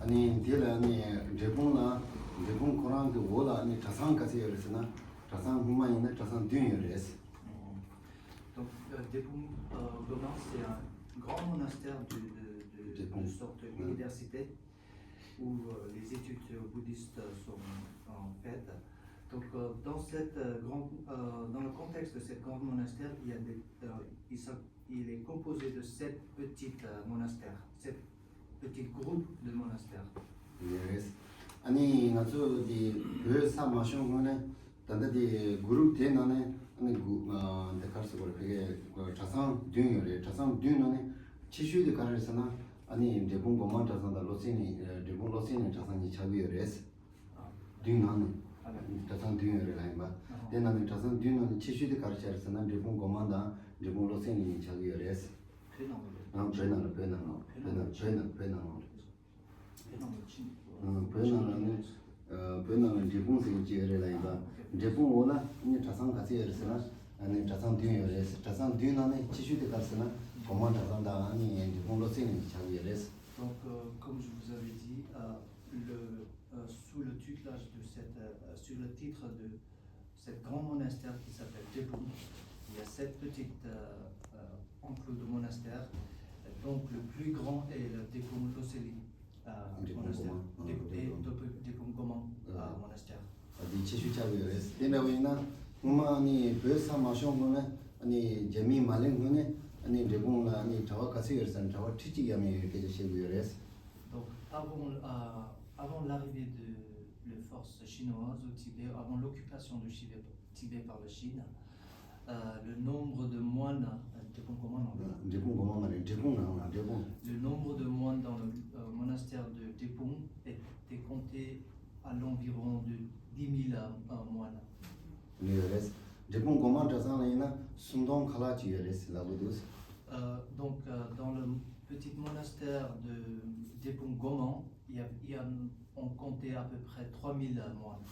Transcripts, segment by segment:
아니 딜라 아니 제공나 제공 코랑 그 오다 아니 자산 같이 열으시나 자산 후만이나 자산 균열에서 Donc, Depung Goman, c'est un grand monastère de sorte université où les études bouddhistes sont faites. Donc, dans le contexte de ce grand monastère, il est composé de 7 petits monastères, 7 petits groupes de monastères. Yes. 아니 나저디 그 사마숑고네 단다디 그룹 되나네 아니 데카스 거 그게 자산 균열에 자산 균원에 치슈데 가르스나 아니 이제 공고만 자산다 로신이 대본 로신이 자산이 차비열에서 균하는 자산 균열에 라이마 되나는 자산 균원에 치슈데 가르치르스나 대본 고만다 대본 로신이 차비열에서 배나는 배나는 제공생이 지어라이바 제공 오나 이 자산 같이 열으나 아니 자산 뒤에서 자산 뒤에는 지슈데 가르스나 고만 자산다 아니 제공로 쓰는 자기에서 Donc, comme je vous avais dit, sous le tutelage de sur le titre de cet grand monastère qui s'appelle Depung, il y a 7 petites enclos de monastères. Donc, le plus grand est le Depung Loseli monastère, Depung Goman monastère. 어디 지슈 자기에서 되나위나 우마니 베사 마숑고네 아니 재미 말랭고네 아니 제공나 아니 저와 같이 열선 저와 티지야미 이렇게 되시고요레스. Donc, avant l'arrivée de forces chinoises au Tibet, avant l'occupation du Tibet par la Chine, le nombre de moines, le nombre de moines dans le monastère de Depung était compté à l'environ de 10 000 moines. Donc, dans le petit monastère de Depung Goman, on comptait à peu près 3000 moines.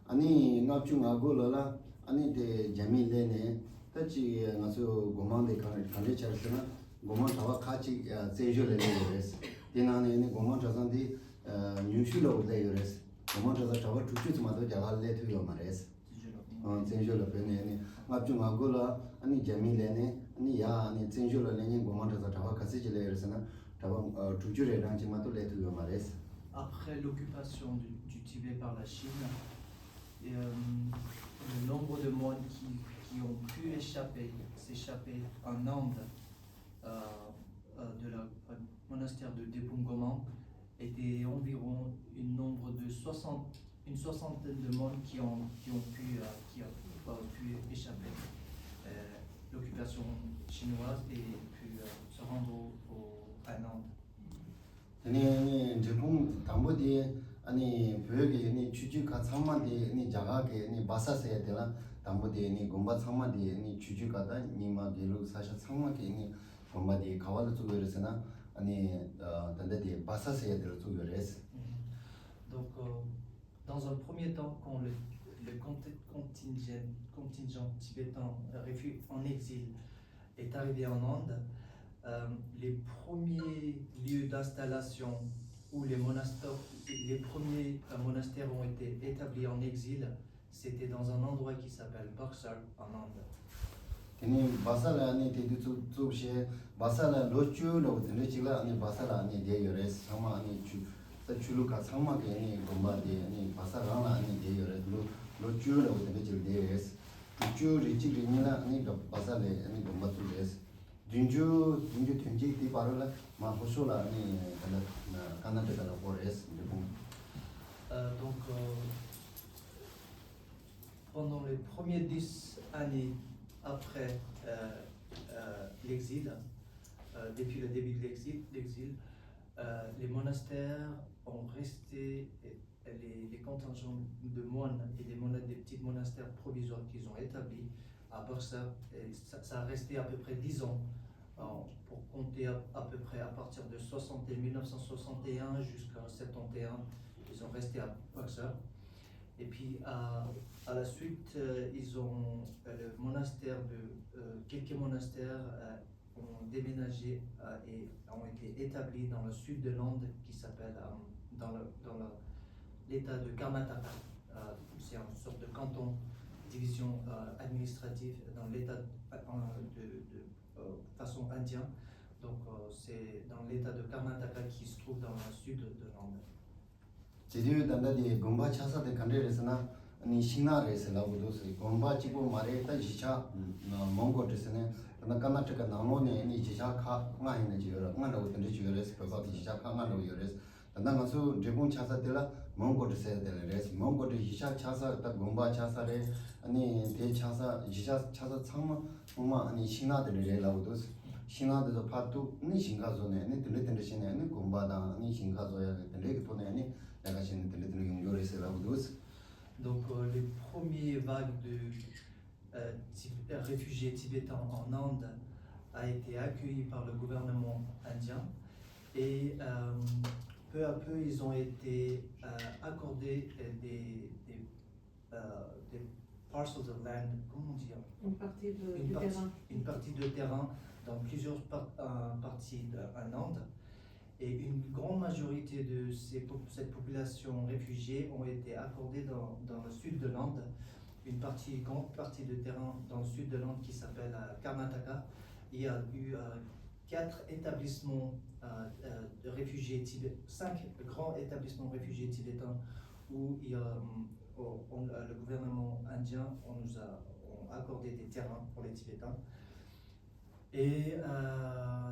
아니 나중하고라 아니 데 재미래네 같이 가서 고만데 간에 차르스나 고만 타와 같이 제조래래스 디나네 고만 자산디 뉴슈로 레요레스 고만 자산 타와 투추스마도 자갈레 투요 마레스 제조로 베네 나중하고라 아니 재미래네 아니 야 아니 제조로 레니 고만 자산 타와 같이 지레르스나 타와 투주레랑지마도 레투요 마레스. Après l'occupation du Tibet par la Chine, le nombre de moines qui ont pu s'échapper en Inde de la monastère de Depung Goman était environ une soixantaine de moines qui ont pu échapper l'occupation chinoise et pu se rendre en Inde. 아니 제공 담보디 아니 벽에 아니 주주가 상만디 아니 자가게 아니 바사세야 되나 담보디 아니 공바 상만디 아니 주주가다 니마 비로 사실 상만디 아니 공바디 가와도 쪽에서나 아니 단데디 바사세야 될 쪽에서. Donc dans un premier temps quand le contingent tibétain en exil est arrivé en Inde, les premiers lieux d'installation où les premiers monastères ont été établis en exil, c'était dans un endroit qui s'appelle Buxar en Inde. 아니 바사라 아니 데두 쪽시에 바사라 로추로 되는지가 아니 바사라 아니 데요레스 상마 아니 주루가 상마게 아니 공바디 아니 바사라 아니 데요레스 로추로 되는지 데요레스 주리치리니라 아니 바사레 아니 공바투레스 진주 텐지 디바로라 마호소라 아니 카나다라 포레스 Donc pendant les premiers 10 années après l'exil, depuis le début de l'exil, les monastères ont resté, les contingents de moines et des petits monastères provisoires qu'ils ont établis à Buxar, ça a resté à peu près 10 ans, pour compter à peu près à partir de 1961 jusqu'à 71, ils ont resté à Buxar. Et puis à la suite, ils ont le monastère quelques monastères ont déménagé et ont été établis dans le sud de l'Inde qui s'appelle l'état de Karnataka. C'est une sorte de canton, division administrative dans l'état de façon indienne. Donc c'est dans l'état de Karnataka qui se trouve dans le sud de l'Inde. 지리에 단다디 곰바 차사데 간데레스나 아니 신나레스 라고도스 곰바 치고 마레타 지차 몽고드스네 나 까나트가 나모네 니 지차 카 마이네 지요라 나도 근데 지요레스 버바디 지차 카 나도 요레스 단다가서 제공 차사데라 몽고드세데레스 몽고드 지차 차사 딱 곰바 차사레 아니 대 차사 지차 차사 창마 엄마 아니 신나데레 라고도스 신나데도 파투 니 신가조네 니 들레들레시네 니 곰바다 니 신가조야 들레게 토네 니 Donc les premières vagues de réfugiés tibétains en Inde a été accueillis par le gouvernement indien et peu à peu ils ont été accordés des parcels of land, comment dire? Une partie de terrain dans plusieurs parties en Inde. Et une grande majorité de cette population réfugiée ont été accordées dans le sud de l'Inde, une grande partie de terrain dans le sud de l'Inde qui s'appelle Karnataka. Il y a eu 4 établissements de réfugiés tibétains, 5 grands établissements réfugiés tibétains où le gouvernement indien nous a accordé des terrains pour les Tibétains. Et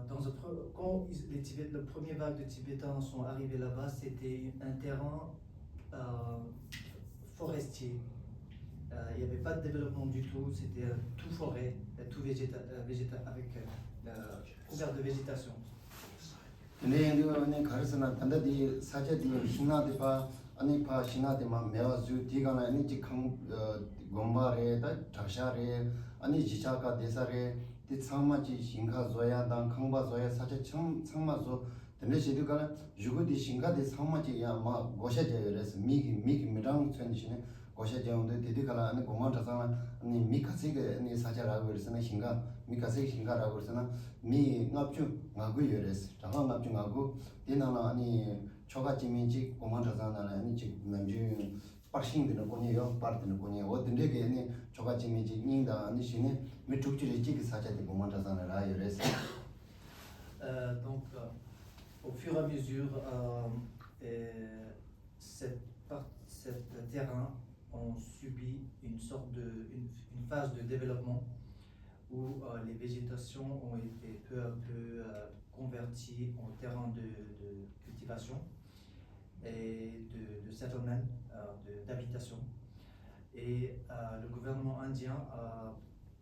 quand le premier vague de Tibétains sont arrivés là-bas, c'était un terrain forestier. Il n'y avait pas de développement du tout, c'était tout forêt, tout avec couvert de végétation. 디 상마지 신가 조야 당 강바 조야 사체 상마조 근데 시도가 주고디 신가데 상마지 야마 고셔져레스 미기 미랑 천시네 고셔져운데 디디가라 아니 고만다상 아니 미카세게 아니 사자라고 그래서는 신가 미카세 신가라고 그래서는 미 납주 나고 요레스 장한 납주 나고 디나나 아니 초가지민지 고만다상나 아니 지 남주 박싱드는 거니요 파르트는 거니요 어딘데게 아니 초가지민지 닝다 아니 신네 Donc, au fur et à mesure, cette terrain ont subi une phase de développement où les végétations ont été peu à peu converties en terrain de cultivation et de settlement, d'habitation. Et le gouvernement indien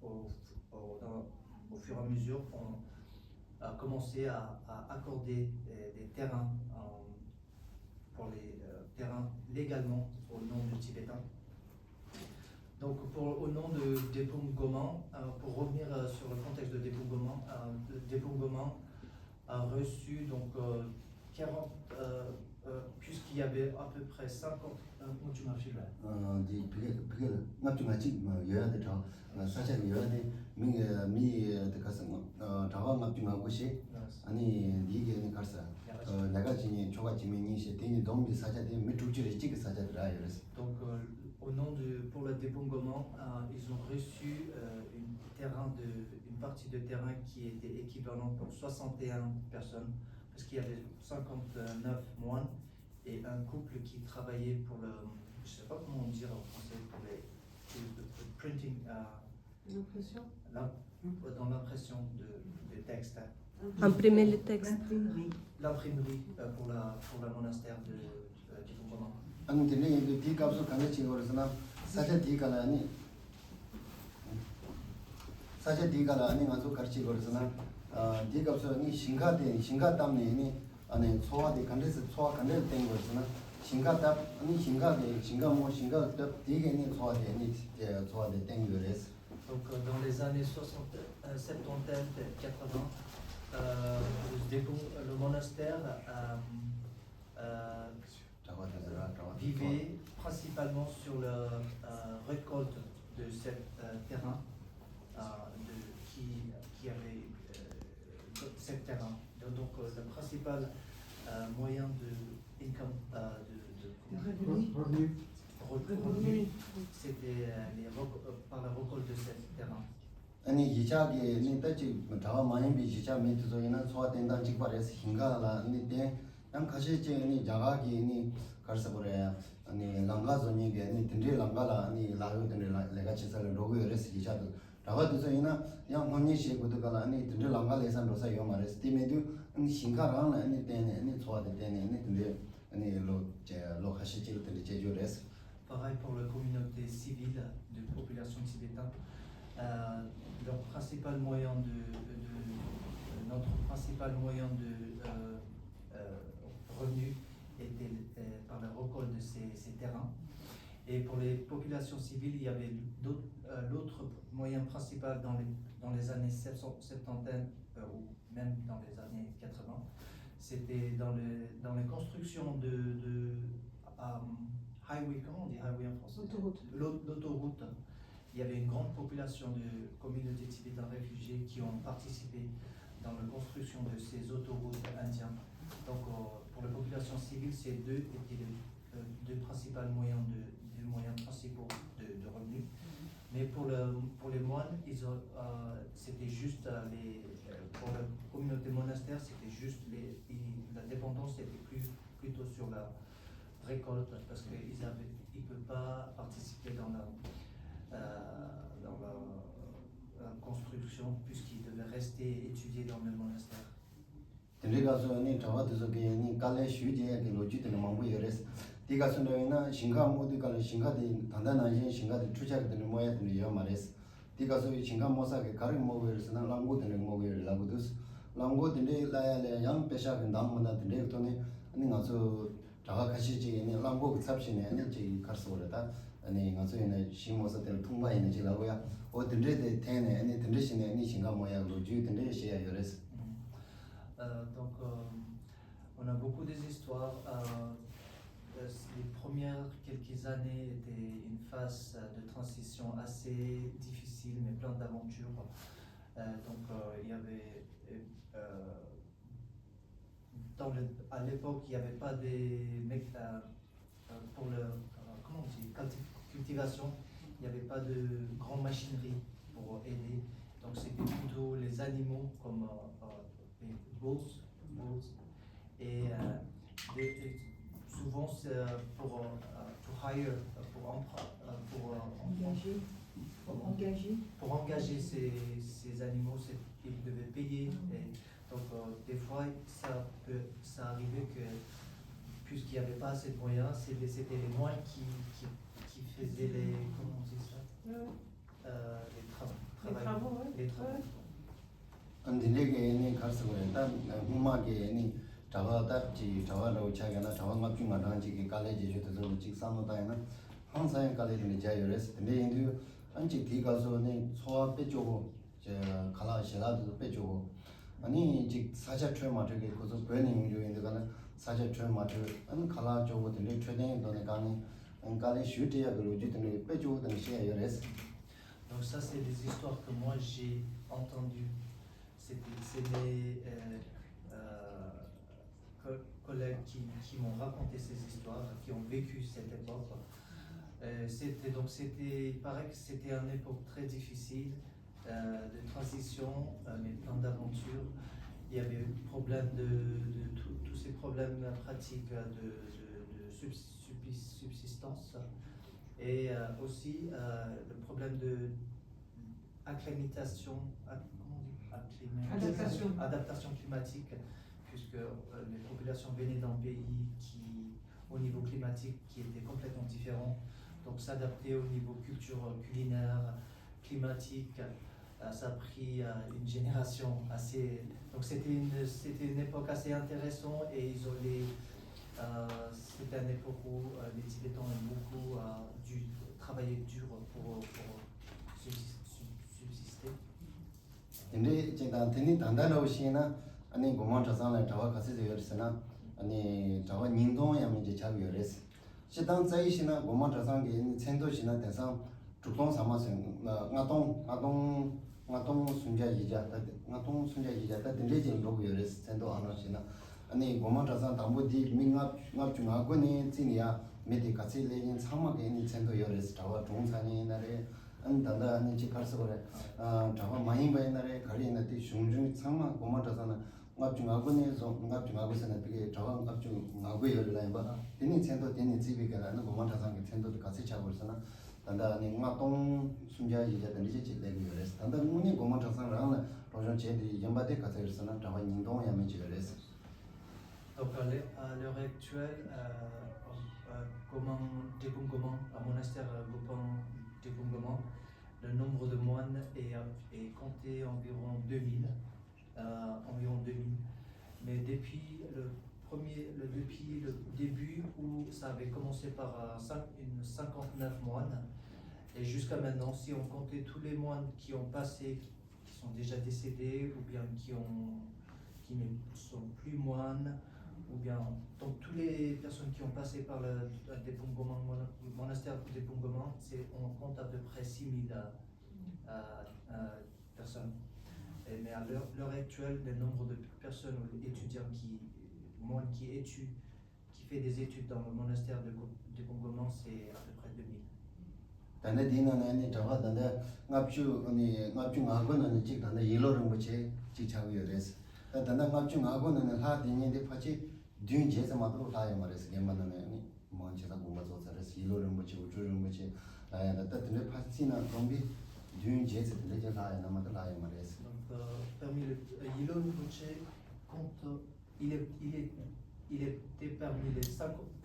au fur et à mesure, on a commencé à accorder des terrains pour les terrains légalement au nom de Tibétains. Donc au nom de Depung Goman, pour revenir sur le contexte de Depung Goman a reçu donc 40, puisqu'il y avait à peu près 50 사실 여한에 미 가서 다와 맞기만 것이 아니 이게 가서 내가 지니 초가 지민이 시대니 동비 사자들 미투지를 찍게 사자들아 이랬어. Donc au nom pour le dépongement, ils ont reçu une partie de terrain qui était équivalent pour 61 personnes parce qu'il y avait 59 moines et un couple qui travaillait pour je sais pas comment on dit en français, pour le printing, l'impression. Dans l'impression de texte. Imprimer les textes. L'imprimerie pour la monastère de Deponggoman. 아니 근데 이 디값을 강력히 걸어서나 사자 디가라니 사자 디가라니 아주 같이 걸어서나 디값을 신가 때문에 아니 소화대 간데서 소화 간데 된 거잖아. 신가답 아니 신가 뭐 되게니 소화되니 소화되 된 거래서. Donc dans les années 70, 70, 80, le monastère vivait principalement sur la récolte de ce terrain qui avait ces terrains. Donc le principal moyen de income, Revenu. revenu, c'était par la récolte de ces terrains. 아니 이자게 니 따지 다와 많이 비지자 메트소이나 소화된다 직발에서 hin가라 니데 양 가시지 니 자가기 니 가르서버려 아니 랑가존이게 니 딘데 랑가라 아니 라요드네 레가 치살 로고여레스 이자도 다와도서이나 양 혼니시 고도가라 아니 딘데 랑가레산 로사 요마레스 티메두 니 hin가랑 아니 데네 아니 소화데 데네 니 딘데 아니 로 가시지 딘데 제조레스 Pareil pour la communauté civile de population tibétaine. Leur principal moyen notre principal moyen de revenu était par la récolte de ces terrains. Et pour les populations civiles, il y avait l'autre moyen principal dans les années 70 ou même dans les années 80, c'était dans les constructions de highway, comment on dit highway en français? L'autoroute. Il y avait une grande population de communautés tibétaines réfugiées qui ont participé dans la construction de ces autoroutes indiennes. Donc pour la population civile, ces deux étaient les deux principaux moyens principaux de revenus. Mais pour les moines, c'était juste pour la communauté monastère, c'était juste la dépendance était plutôt sur la récolte parce qu'ils ne peuvent pas participer dans la construction puisqu'ils devaient rester étudier dans le monastère. 딘데가서 니 자와도서게 니 갈레 슈제게 로지드는 망부여레스 디가서는 신가 모두가 신가데 단단한 신가데 추자되는 모야들이 요 말레스 디가서 신가 모사게 가르 모여스나 랑고드는 모여라고도스 랑고드네 라야레 양 페샤게 남문다 딘데토네 아니 가서 자가 가시지 니 랑고 삽시네 아니 지 가서오르다 아니 가서 이 시모서들 통과에는 지라고야 어 딘데데 테네 아니 딘데시네 니 신가 모야 로지 딘데시야 요레스 Donc, on a beaucoup des histoires. Les premières quelques années étaient une phase de transition assez difficile, mais plein d'aventures. Il y avait, à l'époque, il n'y avait pas pour comment on dit, cultivation, il n'y avait pas de grande machinerie pour aider. Donc, c'était plutôt les animaux comme les bulls et souvent c'est pour engager ces animaux, ils devaient payer. Et donc des fois ça arrivait que puisqu'il n'y avait pas assez de moyens, c'était les moines qui faisaient les comment on dit ça les travaux. 안딜레게 니 가서고다 후마게 니 자와다 지 자와로 차가나 자와가 좀 나한지게 갈래지 저도 직상노다이나 항상 갈래는 자요레스 근데 인도 안지 디가서는 소화 빼주고 저 칼라시라도 빼주고 아니 지 사자 트레마 저게 고소 베닝 요인데가는 사자 트레마 저 안 칼라 저거 근데 최대한 돈에 가는 안 갈래 슈트야 그러지 근데 빼주고 등 시야 요레스 Donc ça c'est des histoires que moi j'ai entendues. C'est mes collègues qui m'ont raconté ces histoires, qui ont vécu cette époque. Il paraît que c'était une époque très difficile de transition, mais plein d'aventures. Il y avait problème tous ces problèmes pratiques de subsistance et aussi le problème de acclimatation. Adaptation climatique, puisque les populations venaient d'un pays qui, au niveau climatique, qui était complètement différent. Donc s'adapter au niveau culinaire, climatique, ça a pris une génération assez. Donc c'était une époque assez intéressante et c'était une époque où les Tibétains ont beaucoup dû travailler dur pour subsister. 근데 제가 드니 단단하시나 아니 고만 자산을 자와 가서 되었으나 아니 자와 닌동야 이제 자위어레스 시당 자이시나 고만 자산게 천도시나 대상 주동 삼아서 나동 ngaton sunja yija ta denjin logo yores sendo anashina ani goma tasan tambo di minga ngap chunga gone chinia medi katsi lenin sama ge ni sendo yores tawa 종산이 날에 안 단다 아니 지카서 그래 tawa 마인 바이 날에 가리나 디 슝중 상마 goma tasan ngap chunga gone so ngap chunga gosena dige tawa ngap chunga go yorla ba 데니 sendo 데니 집이가 나 goma tasan ge sendo 같이 잡을서나 단다 아니 ngaton sunja yija denji chi lego yores 단다 문이 goma tasan 랑 로전 제디 염바데 가서서나 tawa 닝동 야면 지레스 Donc à l'heure actuelle, à monastère Gopang le nombre de moines est compté environ 2000, Mais depuis depuis le début où ça avait commencé par 59 moines, et jusqu'à maintenant, si on comptait tous les moines qui ont passé, qui sont déjà décédés, ou bien qui ne sont plus moines, ou bien donc toutes les personnes qui ont passé par le monastère de Pungoman, on compte à peu près 6000 personnes. Mais à l'heure actuelle, le nombre de personnes ou étudiants moines qui fait des études dans le monastère de Pungoman, c'est à peu près 2000. 단다 디나나니 저가 단다 ngapchu ngago는 직 단다 일로를 뭐지 지차고 요레스 단다 ngapchu nga고는 하 디니데 파치 듄 제자 마도 라야 말레스 게만나니 뭔지가 공부 조사레스 일로를 뭐지 우주를 뭐지 라야 단다 근데 파치나 좀비 듄 제자 들레제 라야 나마도 라야 말레스 Donc parmi le Yilo Rinpoche il était parmi les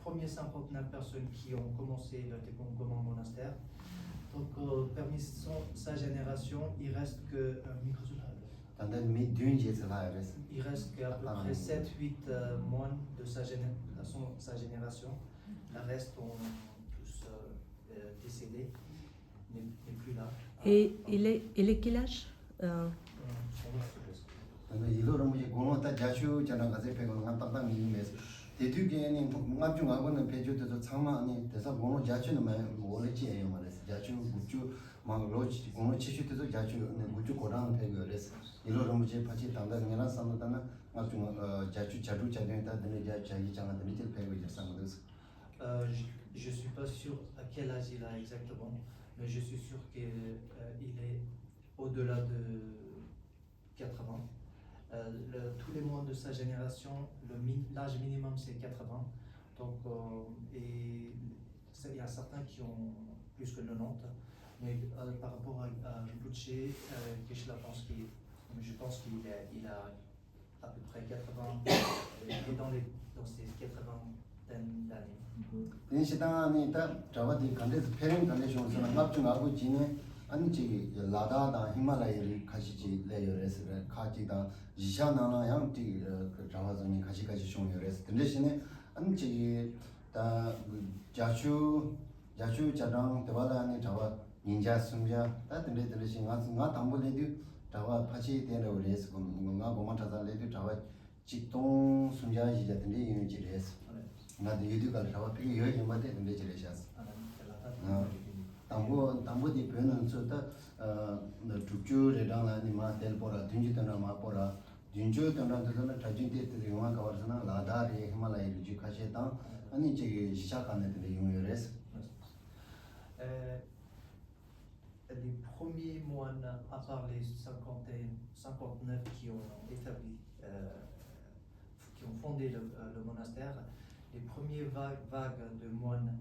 premiers 59 personnes qui ont commencé le Tepongoma monastère. Donc parmi sa génération, il reste que il reste qu'à peu près 7-8 moines de sa génération. Le reste ont tous décédé, n'est plus là. Et il est quel âge 이거를 뭐 고노다 자슈 전화 가서 배고 간단한 미미메스 대두게는 ngap중하고는 배주도 참마니 대사 고노 자슈는 뭐 원래지예요 말해서 자슈 국주 막 로지 고노 치슈도 자슈 국주 고랑 배고래서 이거를 뭐 파치 당당이나 상담다나 ngap중 자슈 자주 자된다 되는 자기 장한테 밑에 배고 이제 상담도 Je suis pas sûr à quel âge il a exactement, mais je suis sûr qu'il est au-delà de 80. Tous les moines de sa génération, l'âge minimum c'est 80. Donc, et il y a certains qui ont plus que 90. Mais par rapport à Rinpoche, je pense qu'il a à peu près 80, et dans ces 80 d'années. 인시당이 딱 저와디 간데서 페링 간데쇼는 ngap중하고 지네 아니 저기 라다다 히말라야를 가시지 레요레스 카지다 지샤나나 양티 그 자와존이 가시까지 쇼요레스 근데시네 아니 저기 다 자슈 자랑 대바다니 자와 닌자 숨자 다 들레들시 nga 담볼레디 자와 파치 되는 레스 뭔가 고마타달레디 자와 직동 숨자지 같은데 이유지레스 나도 유튜브를 자와 되게 여기 맞대 근데 지레샤스 담보디 변은 저다 죽주레랑 아니마 델보라 든지더나 마보라 딘조더나들은 타진테트 영화 가버서나 라다리 히말라야 지카셰다 아니 저기 시작하는 데 용요레스 Les premiers moines, à part les 59 qui ont établi, qui ont fondé le monastère, les premières vagues de moines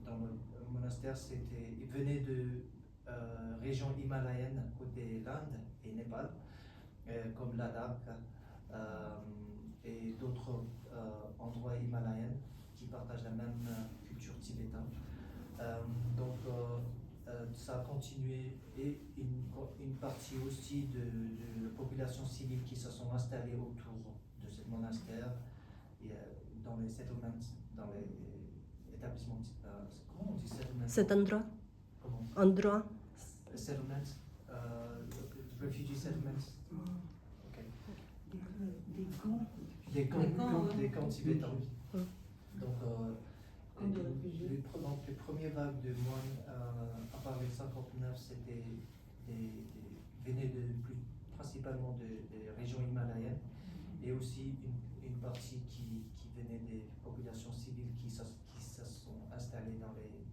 dans le monastère, ils venaient de régions himalayennes côté l'Inde et Népal, comme Ladakh et d'autres endroits himalayens qui partagent la même culture tibétaine. Donc ça a continué et une partie aussi de la population civile qui se sont installées autour de ce monastère et dans les settlements, dans les établissements. Comment on dit settlements? Cet endroit Comment? Endroit Settlements, refugee settlements. Okay. Des camps tibétains. Donc les premières vagues de moines, à part les 59, c'était venaient principalement des régions himalayennes et aussi une partie qui venait des populations civiles qui se sont installées dans les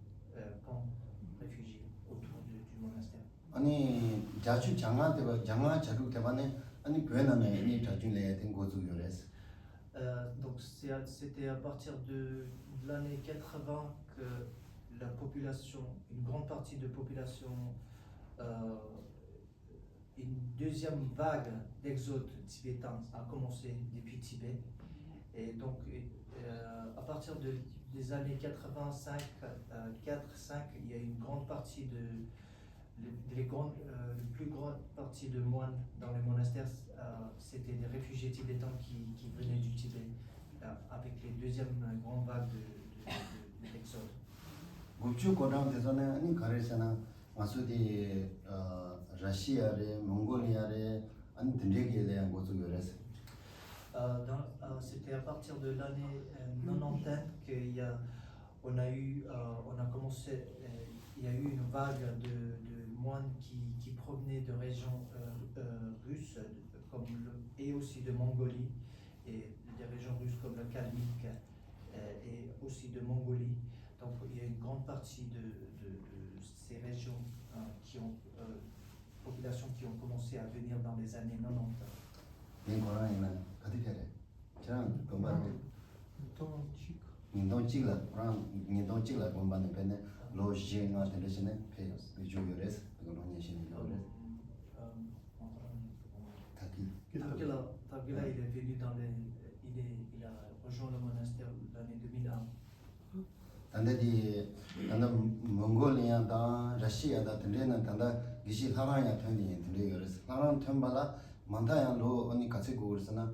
camps réfugiés autour du monastère. 아니 자주 장아되고 장아 자루 대반에 아니 교회나네 아니 자주래 된 거죠 요래서. Donc c'était à partir de l'année 80 que la population, une grande partie de population, une deuxième vague d'exode tibétain a commencé depuis Tibet. Et donc à partir des années 85, 4-5, il y a une grande partie la plus grande partie de moines dans les monastères, c'était des réfugiés tibétains qui venaient du Tibet avec les deuxièmes grandes vagues d'exode. 우주 고당에서는 아니 가르잖아. 마수디 러시아에 몽골리아에 아니 드리게 대한 거죠 요래서. C'était à partir de l'année 90 on a eu une vague de moines qui provenaient de régions russes et aussi de Mongolie et des régions russes comme le Kalmyk et aussi de Mongolie. Donc il y a une grande partie de ces régions populations qui ont commencé à venir dans les années 90. 민고랑이는 가득해래. 저랑 동반에 민동 찍라 동반에 배네 로지나 되시네 배 요래서 그거 논의시는 요래. Tagila, il est venu il a rejoint le monastère l'année 2001. 단대디 나는 몽골리아다 러시아다 들리는 단다 기시 하나야 편이 들려 요래서 하나 템발라 만다야로 언니 같이 고르스나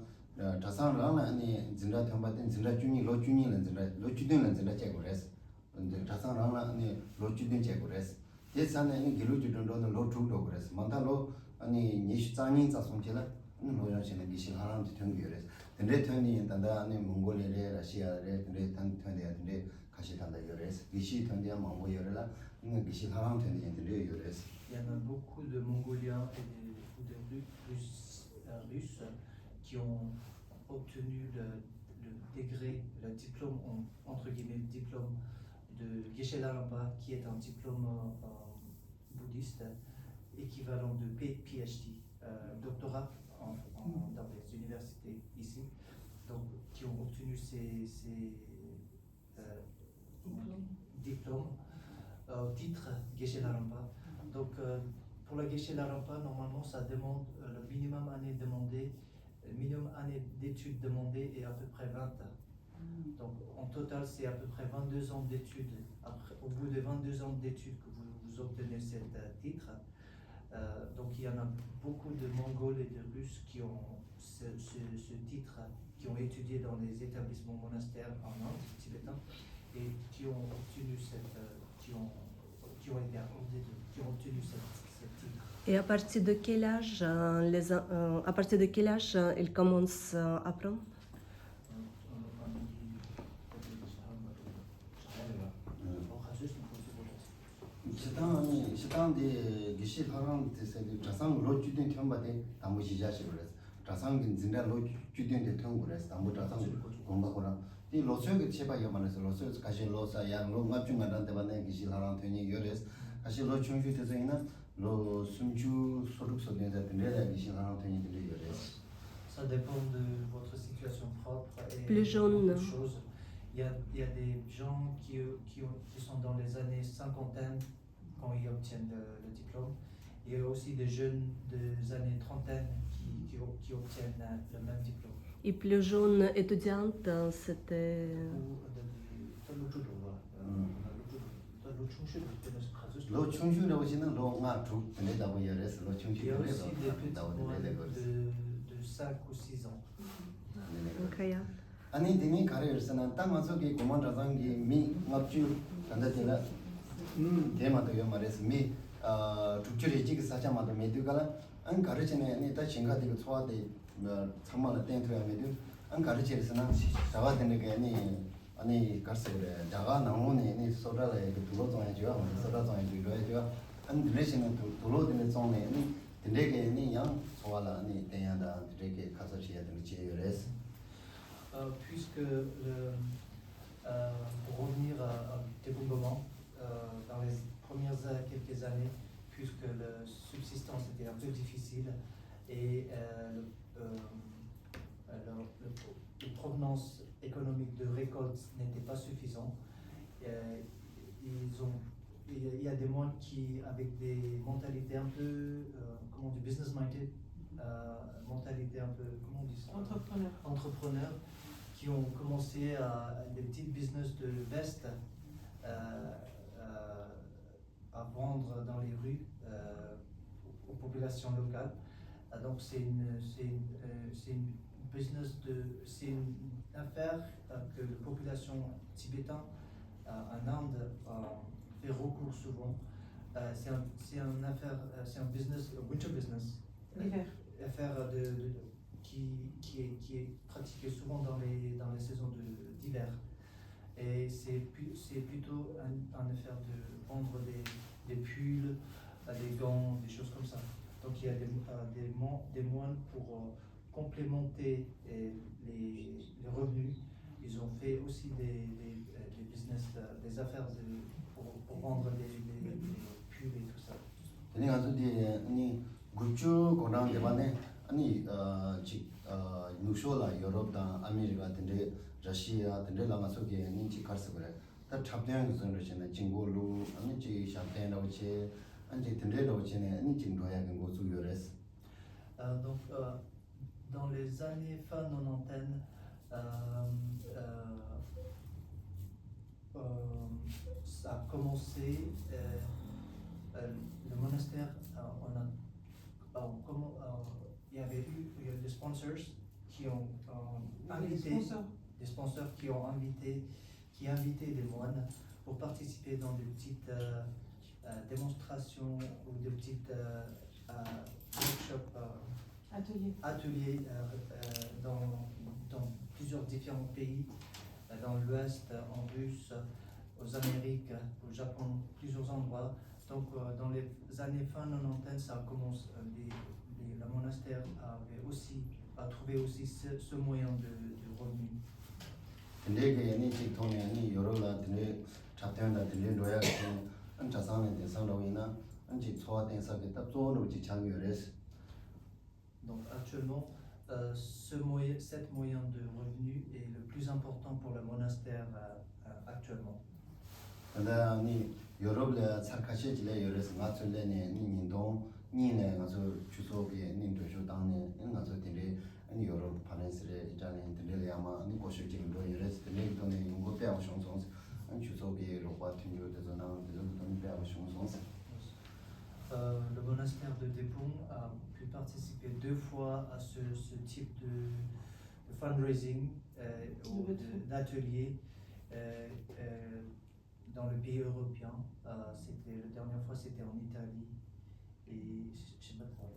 자산랑 아니 진짜 템바든 진짜 주니 로주니는 진짜 로주든은 진짜 제고레스 근데 자산랑 아니 로주든 제고레스 대산에 아니 길로주든도 로주도 그래서 만다로 아니 니시장인 자송체라 노야시는 기시 하나한테 템기요레스 근데 템이 단다 아니 몽골리아 러시아에 근데 템데 가시 단다 요레스 기시 템데 몽고 요레라 기시 하나한테 템데 요레스 Il y en a beaucoup de Mongoliens et des Russes qui ont obtenu le degré, le diplôme, entre guillemets, le diplôme de Geshe-la-Rinpa, qui est un diplôme bouddhiste équivalent de PhD, doctorat dans les universités ici, donc qui ont obtenu ces diplômes, titre Geshe-la-Rinpa. Donc, pour la Geshe-la-Rinpa, normalement, ça demande le minimum année d'études demandées est à peu près 20 ans. Donc, en total, c'est à peu près 22 ans d'études. Au bout de 22 ans d'études que vous obtenez ce titre. Donc, il y en a beaucoup de Mongols et de Russes qui ont ce titre, qui ont étudié dans les établissements monastères en Inde, tibétain, et qui ont obtenu qui ont été accordés, qui ont obtenu ce titre. Et à partir de quel âge, ils commencent à apprendre? 시당데 기시 하랑 대세도 자상 로주된 템바데 담보 시작시 그래서 자상긴 진짜 로주된 템 그래서 담보 자상 공부하거나 이 로스가 제발 요만해서 로스 가시 로사 양 로갑중간한테 만나 기시 하랑 되니 요래서 가시 로충주 대세는 로 숨주 소득소대자 된데 기시 하랑 되니 요래서 Ça dépend de votre situation propre et plus jeune. beaucoup de choses. Il y a des gens qui sont dans les années cinquantaine quand ils obtiennent le diplôme. Il y a aussi des jeunes des années trentaine qui obtiennent le même diplôme. Et plus jeune étudiante, c'était... 로 충주라고 하시는 로가 두 내다고 열어서 로 Il y 충주 a aussi des 그래서 petits 나오는 moines 데가 de 5 ou 6 ans. Incroyable. 아니 디니 가르스나 땅마속에 고만 자상기 미 납주 간다데라 대마도 요 말해서 미 죽줄이 지기 사자마도 메두가라 안 가르치네 아니 다 신가되고 소화돼 참만을 땡토야 메두 안 가르치르스나 자와되는 게 아니 가르스래 자가 나오네 아니 소라래 그 두고 좀 해줘 소라 좀 해줘 안 드레시는 돌로드는 zon에 아니 드레게 아니 양 소와라 아니 대야다 드레게 가서 해야 되는 지요레스. Puisque pour revenir à développement, dans les premières quelques années, puisque la subsistance était un peu difficile et la provenance économique de récolte n'était pas suffisante, il y a des moines qui, avec des mentalités un peu, comment on dit, business-minded, mentalité un peu, comment on dit ça? Entrepreneurs, qui ont commencé des petits business de vestes à vendre dans les rues aux populations locales. Donc c'est une affaire que la population tibétaine en Inde fait recours souvent. C'est un business, winter business. Affaire qui est pratiquée souvent dans les saisons d'hiver. Et c'est plutôt un affaire de vendre des pulls, des gants, des choses comme ça. Donc il y a des moines pour complémenter les revenus. Ils ont fait aussi des business, des affaires pour vendre des pulls et tout ça. 아니 가서디 아니 구추 고랑 대반에 아니 누쇼라 유럽다 아메리카 같은데 러시아 같은데 라마소게 아니 가서 그래. 다 잡대한 것은 진고루 아니 지 샴페인하고 제 아니 된데로 전에 아니 진도야 그 고수 요레스. Donc dans les années fin 90, ça a commencé, le monastère, il y avait eu des sponsors qui ont invité, des sponsors qui invitaient les moines pour participer dans des petites démonstrations ou des petites workshops, ateliers dans plusieurs différents pays, dans l'Ouest, en Russe, aux Amériques, au Japon, plusieurs endroits. Donc dans les années fin 90, ça a commencé, le monastère a trouvé aussi ce moyen de revenu. 근데 아니 직통에 아니 여러라 근데 잡대한다 근데 로야 같은 안 자산에 대상로이나 안지 소화된 사겠다 또는 지 장요레스. Donc actuellement, cet moyen de revenu est le plus important pour le monastère actuellement. 근데 아니 여러분의 착하시지래 여래서 맞출래네 니인동 니네 가서 주소비에 님도쇼 당네 가서 되게 아니 여러 파렌스레 있잖아요. 근데 아마 아니 고실직도 여래서 되게 돈에 연구 배워 송송 아니 주소비로 같은 요대서 나온 데서 돈 배워 송송. Le monastère de Depong a pu participer 2 fois à ce type de fundraising, d'atelier dans le pays européen. La dernière fois c'était en Italie et je sais pas trop.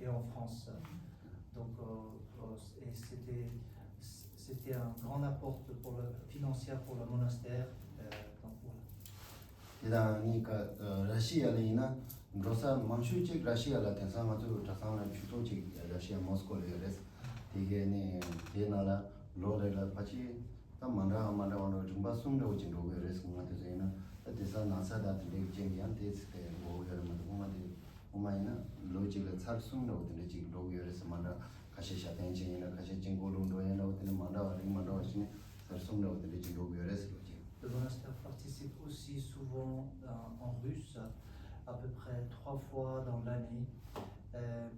Et en France. Donc c'était un grand apport financier pour le monastère. 그다음이니까 러시아에나 로사 만슈직 러시아라 대상아주 자산을 주소직 러시아 모스코에서 되게네 대나라 로레라 같이 다 만다만다로 좀 숨도 진도 그래서 뭐한테서나 대사 나사다 되게 제기한 데스테 뭐 여러분 뭐한테 오마이나 로직을 살 숨도 되게 지금 로그에서 만다 가시샤 벤진이나 가시 진고론도에나 어떤 만다와 만다와시네 살 숨도 되게 지금 로그에서 Le monastère participe aussi souvent en russe, à peu près 3 fois dans l'année.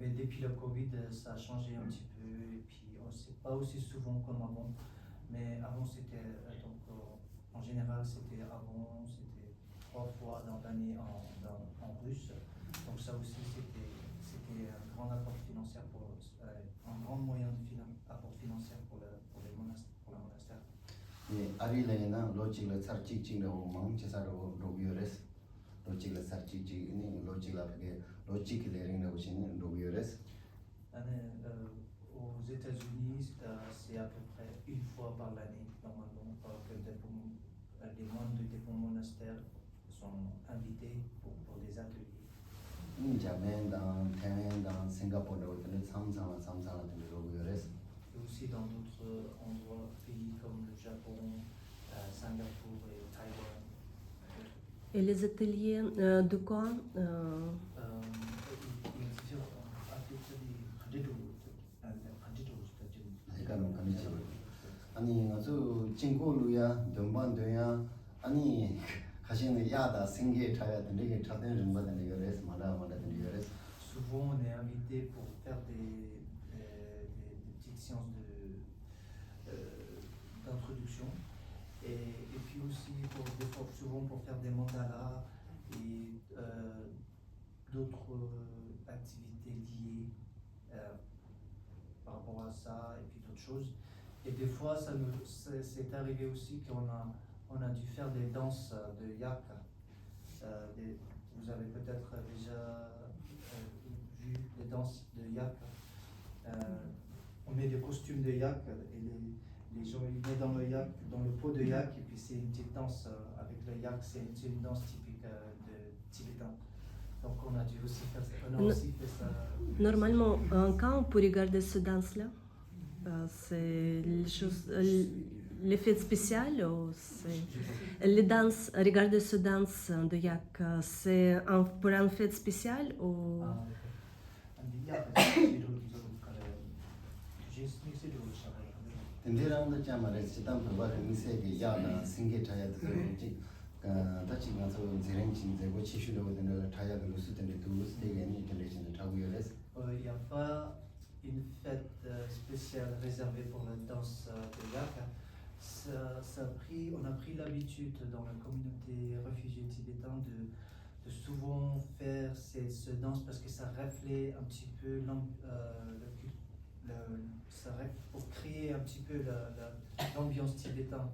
Mais depuis le Covid, ça a changé un petit peu. Et puis, c'est pas aussi souvent comme avant. Mais avant, c'était, en général, c'était 3 fois dans l'année en russe. Donc ça aussi, c'était un grand apport financier un grand moyen d'apport financier pour le monastère. 아리레나 로직을 살직직으로 망치사로 로비오레스 로직을 살직직이 로직라게 로직레링을 보시는 로비오레스. Aux États-Unis, c'est à peu près 1 fois par l'année normalement que Depong les moines de différents monastères sont invités pour des ateliers. Japan dans Thailand dans Singapour dans samsala de l'Ogures. Et aussi dans d'autres endroits, pays comme le Japon, Singapour et Taïwan. Et les ateliers de quoi 그러니까 감지. 아니 아주 진고루야 동반도야 아니 가시는 야다 생계 차야 되게 차된 정보는 이거래서 말하는 이거래서 Souvent, on est invité pour faire des petites séances d'introduction et puis aussi souvent pour faire des mandalas et d'autres activités liées par rapport à ça et puis d'autres choses. Et des fois, c'est arrivé aussi on a dû faire des danses de yak. Vous avez peut-être déjà vu les danses de yak. On met des costumes de yak et les gens ils mettent dans le yak, dans le pot de yak et puis c'est une petite danse avec le yak. C'est une danse typique de tibétain. Donc on a dû aussi faire ça. On a aussi fait ça. Normalement, quand on peut regarder ce danse-là, c'est les fêtes spéciales ou c'est les danses, regarder ce danse de yak, c'est pour une fête spéciale ou 근데랑도 참 말해서 지단 법과 미세게 야나 생계 차야 되지 다치 가서 제랭진 되고 치슈로 되는 차야를 수된데 두 스테이게 인터내셔널 타고요레스 Il n'y a pas une fête spéciale réservée pour la danse de yak. On a pris l'habitude dans la communauté réfugiée tibétaine de souvent faire ce danse parce que ça reflète un petit peu pour créer un petit peu l'ambiance tibétaine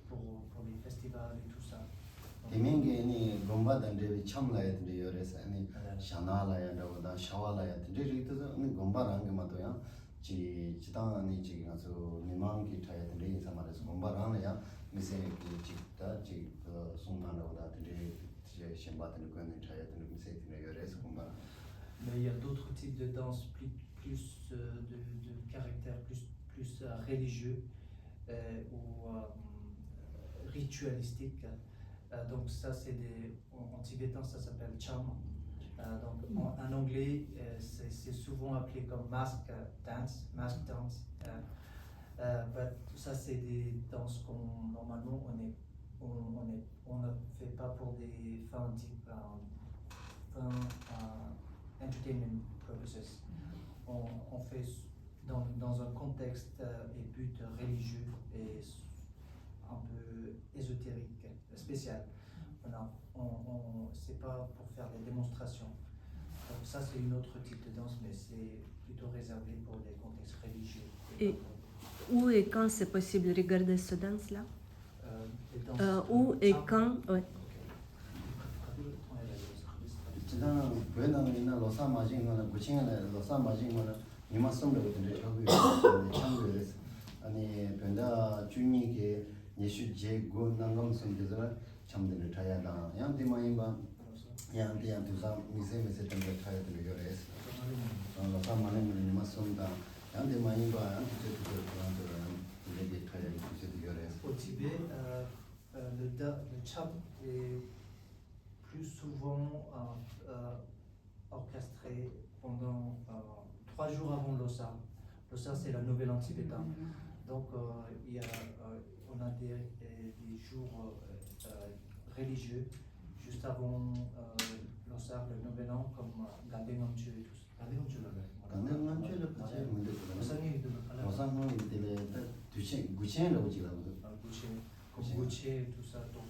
pour les festivals et tout ça. 대명계니 곰바단데 참라야 돼 요래서 아니 샤나라야 나오다 샤와라야 돼 이래서 아니 곰바랑 게 맞도야 지단이 지금 가서 미망기 타야 돼 인사 말해서 곰바랑이야 미세 지다 지 송나라보다 되게 셴바든 거는 타야 돼 미세 돼 요래서 곰바랑. Mais il y a d'autres types de danse plus de caractère plus religieux ou ritualistique. Donc ça c'est en tibétain ça s'appelle cham. Donc en anglais c'est souvent appelé comme mask dance. Ça c'est des danses qu'on normalement on ne fait pas pour des fins entertainment purposes. On fait dans un contexte et but religieux et un peu ésotérique, spécial. C'est pas pour faire des démonstrations. Donc ça c'est une autre type de danse, mais c'est plutôt réservé pour des contextes religieux. Et où et quand c'est possible de regarder ce danse-là? Où et quand? Ouais. 지난 베트남에 있는 로사 마진 거는 구칭에 로사 마진 거는 니마섬도 되게 하고요. 참고해서 아니 변다 주니게 예수 제고 난감성 데서 참되는 타야다. 양디마인바 양디양 두사 미세미세 때문에 타야 되는 거래서 로사 마는 니마섬다. 양디마인바 양디제 그런 이제 타야 되는 거래서 Au Tibet, le cham est plus souvent orchestré pendant 3 jours avant l'Ossa. L'Ossa c'est la nouvelle en tibétain. Donc on a des jours religieux juste avant l'Ossa, le nouvel an, comme Gandengamchu et tout ça. 강릉남주를 같이 문제 그러면 로산은 이때 구칭이라고 지라고 Kombuche et tout ça. Donc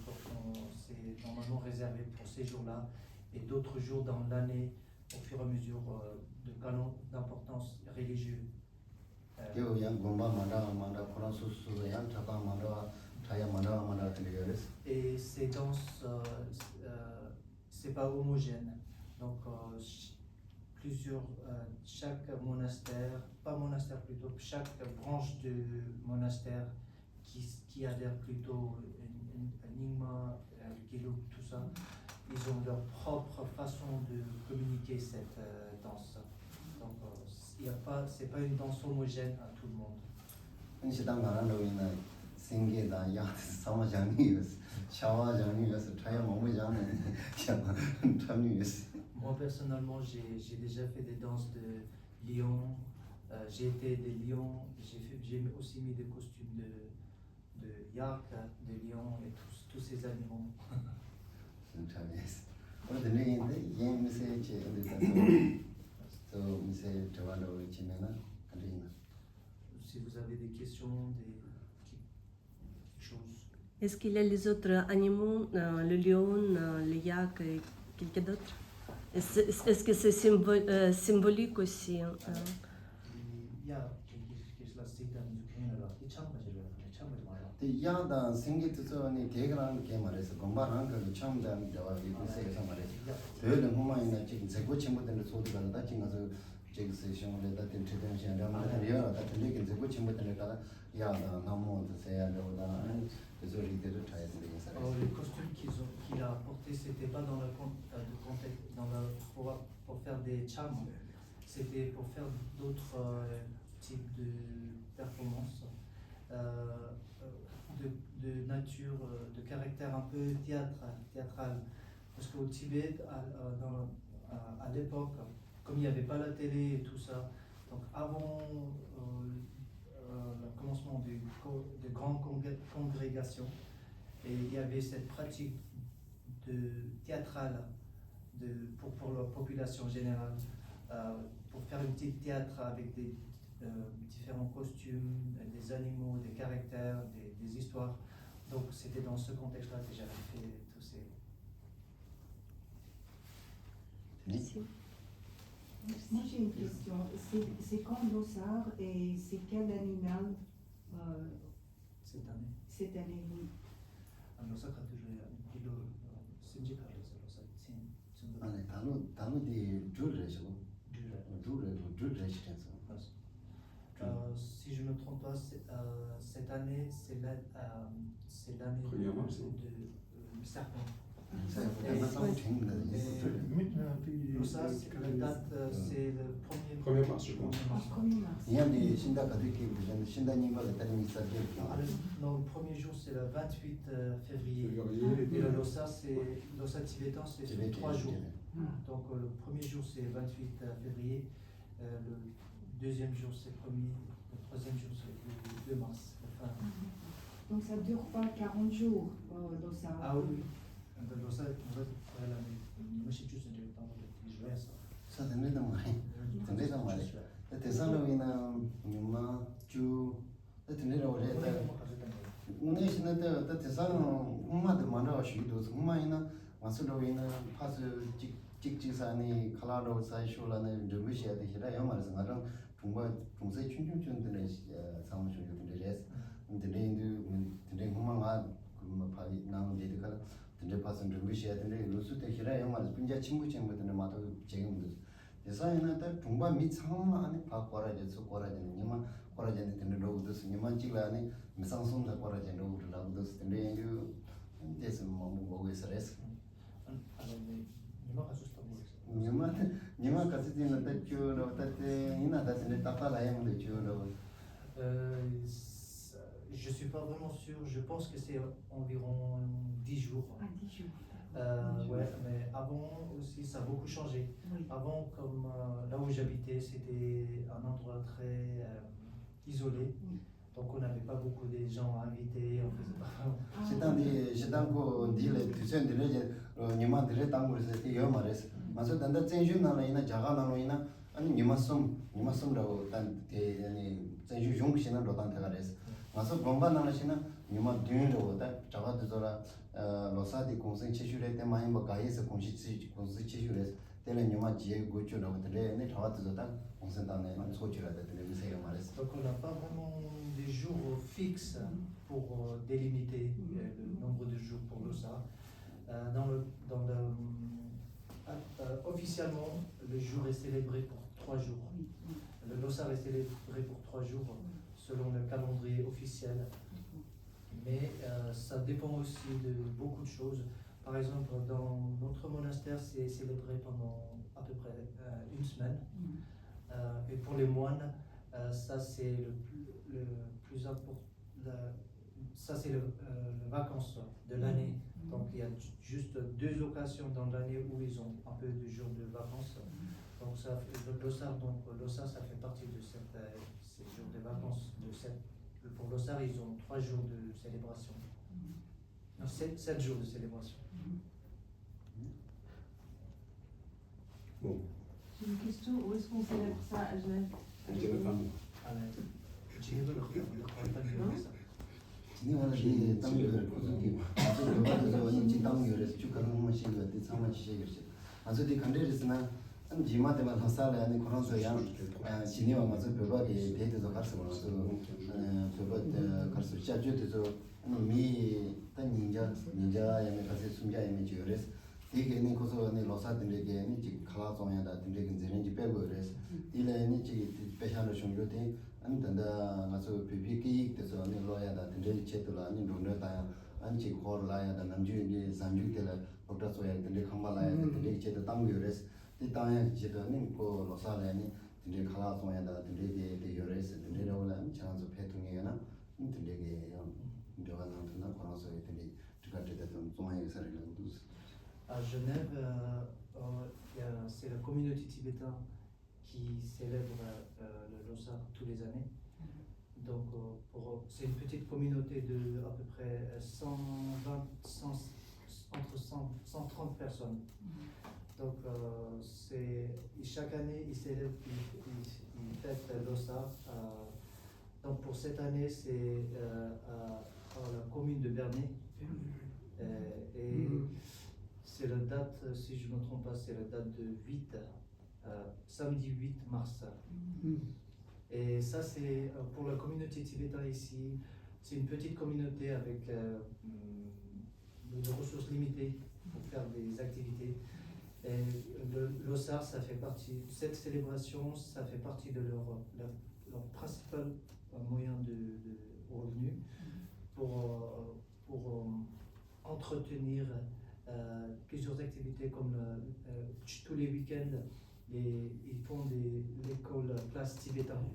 c'est normalement réservé pour ces jours-là et d'autres jours dans l'année au fur et à mesure de canon d'importance religieuse. Et ces danses, c'est pas homogène. Donc chaque monastère, pas monastère plutôt, chaque branche de monastère qui adhèrent plutôt Nyingma, Gelug, tout ça, ils ont leur propre façon de communiquer cette danse. Donc, c'est pas une danse homogène à tout le monde. 시당 가라로 인해 생계다 야 사마장이었어 샤와장이었어 차야 몸이잖아 참이었어. Moi personnellement, j'ai déjà fait des danses de lion, j'ai été des lions, j'ai aussi mis des costumes de yak, de lion et tous ces animaux. 참이었어. 근데 근데 이 메시지 어디다 또 메시지 저발로 지면은 그리나. Si vous avez des questions, quelque chose. Est-ce qu'il y a les autres animaux, le lion, le yak et quelqu'un d'autre? Est-ce que c'est symbolique aussi? Ja, 계시라 스테이트는 ukrain어로 이 참가지를 말이야. 이 야다 생계투서니 대그랑 게 말해서 공부하는 거 처음에 저와 이곳에서 말해서 저는 후마이나 지금 제고 친구들을 소득한다 지금서 지금 세션을 다 텐트된 시간에 리얼 다 틀리게 제고 친구들을 가다 야다 너무 세야로다 그래서 이들을 잘 되게 Les costumes qu'il a portés, c'était pas dans le contexte, pour faire des chams, c'était pour faire d'autres types de performances de nature, de caractère un peu théâtral. Parce qu'au Tibet, à l'époque, comme il n'y avait pas la télé et tout ça, donc avant le commencement de grandes congrégations, et il y avait cette pratique théâtrale pour la population générale, pour faire un petit théâtre avec des différents costumes, des animaux, des caractères, des histoires. Donc c'était dans ce contexte-là que j'avais fait tous ces... Merci. Moi j'ai une question. C'est quand l'ossard et c'est quel animal cette année. cette année? Oui. 아니 단어디 줄레시고 줄레시겠어. Si je ne me trompe pas, cette année, c'est l'année Premièrement, du serpent. Ça ça 재밌는데 Ça, la date, c'est le 1er mars, je pense. 1er mars. 이야기 신다 가득히 무슨 신다님과 같은 있었죠. Non, le premier jour, c'est le 28 février. Février, Et le Lhasa, Lhasa tibétain, c'est sur 3 jours. Ah. Donc le premier jour, c'est le 28 février. Le deuxième jour, c'est le 1er. Le troisième jour, c'est le 2 mars. la fin. Donc ça ne dure pas 40 jours, l'ossard. Ah oui. Le Lhasa, voilà, mais je suis juste dans le juin, ça. Ça 된다 말이. 된다 말이. 대산로이나 엄마 주 된다 오래 오늘 신나다 대산 엄마들 만나 쉬도 엄마이나 마스로이나 파스 찍찍사니 칼라로 사이쇼라는 준비해야 되시라 영화에서 나랑 중세 춘춘춘들의 사무실들이 근데 근데 엄마가 그뭐 파이 나는 데가 근데 파스 준비해야 되는데 루스때 히라 영화에서 분자 친구들은 마도 지금도 대사에는 중반 밑 상황 안에 바꿔라져서 거라지는 니만 거라지는 되는 로드스 니만 찍라니 미상송다 거라지는 로드라고도 근데 이거 대해서 뭐 보고 있어요. 니만 같이 되는 때 주로 때 이나 다스네 따라야면 주로 Je suis pas vraiment sûr, je pense que c'est environ 10 jours. Ah, 10 jours. Ouais, mais avant aussi ça a beaucoup changé. Oui. Avant, comme là où j'habitais, c'était un endroit très isolé. Donc on n'avait pas beaucoup de gens à inviter, on faisait pas... 시단고 딜레 디센들레 니만 딜레 당고에서 요 말했어. 맞아 단다 전주나라이나 자가나로이나 아니 니마섬라고 단 대니 전주 용신은 로단테가 그랬어. 맞아 bomba나라시나 니마 듄으로 다 자가들더라 로사디 공생 체슈레 때 많이 뭐 가이에서 공시 체슈레 때는 니마 지에 고추라고 들래 네 자가들더다 공생단에 소치라다 들래 미세요 말했어. Donc on n'a pas vraiment des jours fixes pour délimiter le nombre de jours pour l'OSA. Officiellement, le jour est célébré pour 3 jours. Le Lhasa est célébré pour 3 jours selon le calendrier officiel. Mais ça dépend aussi de beaucoup de choses. Par exemple, dans notre monastère, c'est célébré pendant à peu près une semaine. Et pour les moines, ça c'est le plus important. Ça c'est les vacances de l'année. Donc il y a juste 2 occasions dans l'année où ils ont un peu de jours de vacances. Donc ça, l'Ossar, ça fait partie de ces jours de vacances. Pour l'Ossar, ils ont 3 jours de célébration. Non, 7 jours de célébration. Bon. J'ai une question, où est-ce qu'on célèbre ça à Genève? Genève, on ne parle pas de ça. 지니와는 이 땅을 고속이 아주 여가도 이 땅을 축하하는 것이 그 상마치시겠지. 아주디 간데르스나 한 지마데만 하사라 아니 코로나서야 지니와 맞아 별바게 데이터도 같이 보면서 별바 같이 짜주도 미 닌자에 같이 숨자에 지어레스 이게는 고소는 로사들에게 지 칼라송야다 들에게 제는지 빼고 그래서 이래니 지 배샤로 좀요데 안단다 가서 비비기 때서 아니 로야다 들에 체도라 아니 로너다 안지 코라야다 남주니 산주텔라 포타소야 들에 컴발라야 들에 체도 땅교레스 이 땅에 지도는 고 로사라니 들에 칼라송야다 들에게 되요레스 들에로라 찬서 패통이나 들에게 저가나나 코라소야 들에 두가테도 좀하게 살려고 À Genève, c'est la communauté tibétaine qui célèbre le Losar tous les années. Donc, c'est une petite communauté de à peu près 130 personnes. Donc, chaque année, ils célèbrent, ils fêtent le Losar. Donc, pour cette année, c'est à la commune de Bernay. Et c'est la date, si je ne me trompe pas, c'est la date de samedi 8 mars. Et ça, c'est pour la communauté tibétaine ici. C'est une petite communauté avec des ressources limitées pour faire des activités. Et l'Ossar, ça fait partie, cette célébration, ça fait partie de leur principal moyen de revenu pour entretenir plusieurs activités comme tous les week-ends, ils font l'école classe tibétaine.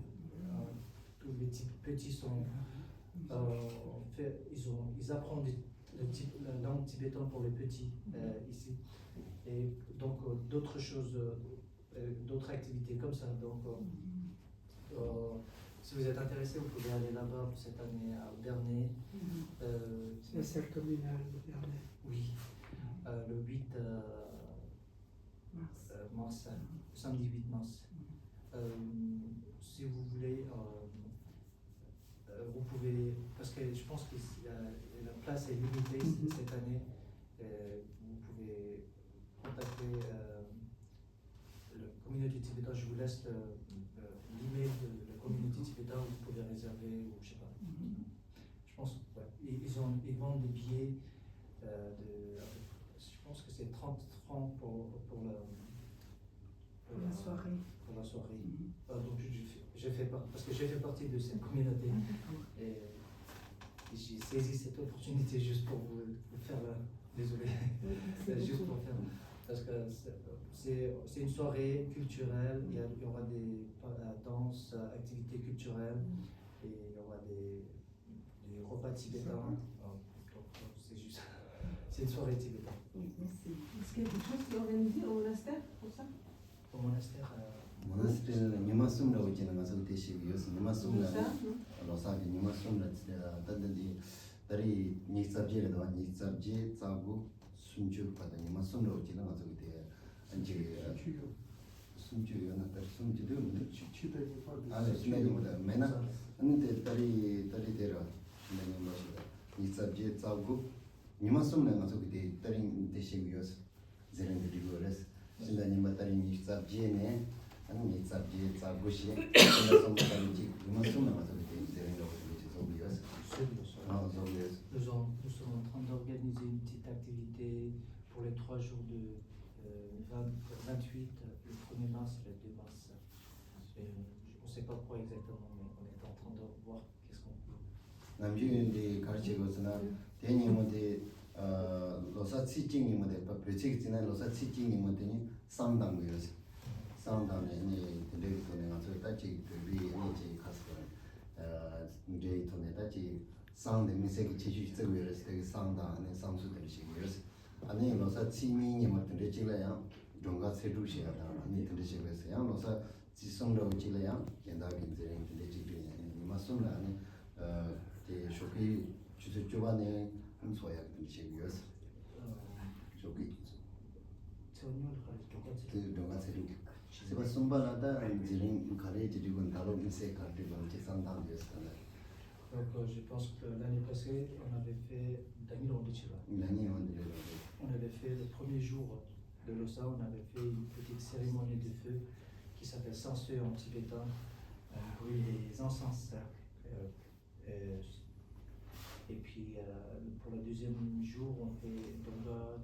Tous les petits sont, ils apprennent la langue tibétaine pour les petits ici. Et donc d'autres choses, d'autres activités comme ça. Donc si vous êtes intéressé, vous pouvez aller là-bas cette année à Bernay. C'est la salle communale de Bernay. Oui. Le 8 mars, samedi 8 mars. Si vous voulez, vous pouvez, parce que je pense que la place est limitée cette année, vous pouvez contacter la communauté tibétaine. Je vous laisse l'email de la communauté tibétaine, vous pouvez réserver, ou je sais pas. Je pense, ouais. Ils vendent des billets je pense que c'est 30 francs pour la soirée. Pour la soirée. Donc parce que j'ai fait partie de cette communauté. Et j'ai saisi cette opportunité juste pour vous faire désolé. Juste pour faire. Parce que c'est une soirée culturelle, il y aura des danses, activités culturelles, et il y aura des repas tibétains. C'est juste. C'est une soirée tibétaine. Oui, merci. Est-ce qu'il y a quelque chose qui est organisé au monastère pour ça? Au monastère 모나스테는 니마숨라고 있잖아. 가서 대시고요. 니마숨라. Ça, 로사기 니마숨라 다든지 다리 니sab지에도 니sab지 자고 숨주 받아 니마숨라고 있잖아. 가서 그때 안지 숨주요. 나들 숨주도 아네 신내님보다 매나 근데 다리 데려 신내님 모시다. 니sab지 자고 니마숨라 가서 그때 다리 대시고요. 제렌드리고레스 신내님 다리 니sab지네 아니 니sab지 자고시 그래서 뭐든지 니마숨라 가서 그때 제렌드리고 저기요. Nous sommes en train d'organiser une petite activité pour les 3 jours de 28, le 1er mars et le 2 mars. On ne sait pas quoi exactement, mais on est en train de voir qu'est-ce qu'on peut 남주인데 가르치고서나 대님한테 로사 치징님한테 배치기 지나 로사 치징님한테 상담이었어. 상담에 이 데리고는 아주 따지 그리 이제 가서 이제 돈에 따지 상대 미세기 제주 저거에서 되게 상담하는 상수들이 시고요. 아니 로사 치미님한테 지래야 종가 세두시야다. 아니 들으시고서요. 로사 지성로 지래야 옛날 김제는 들으시기 맞습니다. 아니 그 쇼기 주제 주반에 소야 들으시고요. 쇼기 전혀 똑같이. 그 종가 세두 c'est pas Sumbalada, Jirin, Kare, Jigun, Talo, Mise, Kartiban, Tisandan, Donc je pense que l'année passée, on avait fait Daniel Ondichira. On avait fait le premier jour de l'OSA, on avait fait une petite cérémonie de feu qui s'appelle Sansue en tibétain. On brûle les encens. Et puis pour le deuxième jour, on fait Donga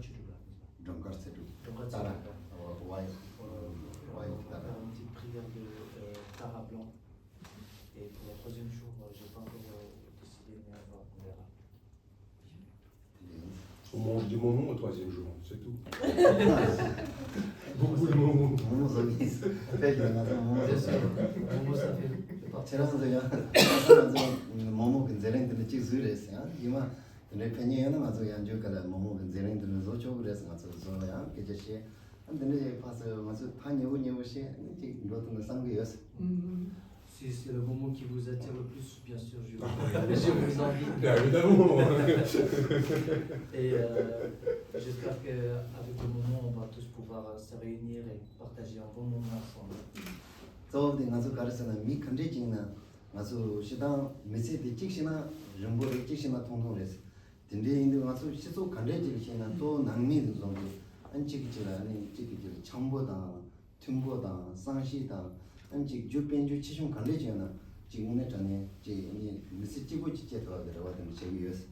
Chudula. Donga Sedu. Donga Tara. Chudula. On va faire une petite prière de Tara blanc. Et pour le troisième jour, je n'ai pas encore décidé, mais on verra. On mange des moments au troisième jour, c'est tout. Beaucoup de moments. Momo Zogi, fait qu'il y en a un moment. Bien sûr, Momo, ça fait partie. Momo can zering to the chief Zures, Yuma, the Penny, Mazoyan, Momo can zering to the Zocho, Zoya, Kitchen. And then they pass a tiny Universe, go to the Sangios. Si c'est le moment qui vous attire le plus, bien sûr, je vous invite. Bien évidemment. Et j'espère qu'avec le moment, on va tous pouvoir se réunir et partager un bon moment ensemble. So the Nazu Karsana, me contagion, Nazu Shida, Messi, the Chixina, Jumbo, the Chixina Tonores. Today in the Nazu Shizu contagion, to Nami Zombie, and Chikichila, and Chikichil, Chamboda, Timboda, Sanshida. 안지 주변주 치중 관리잖아. 지금에 전에 제 미스 찍고 지체도 들어가던 제위였어.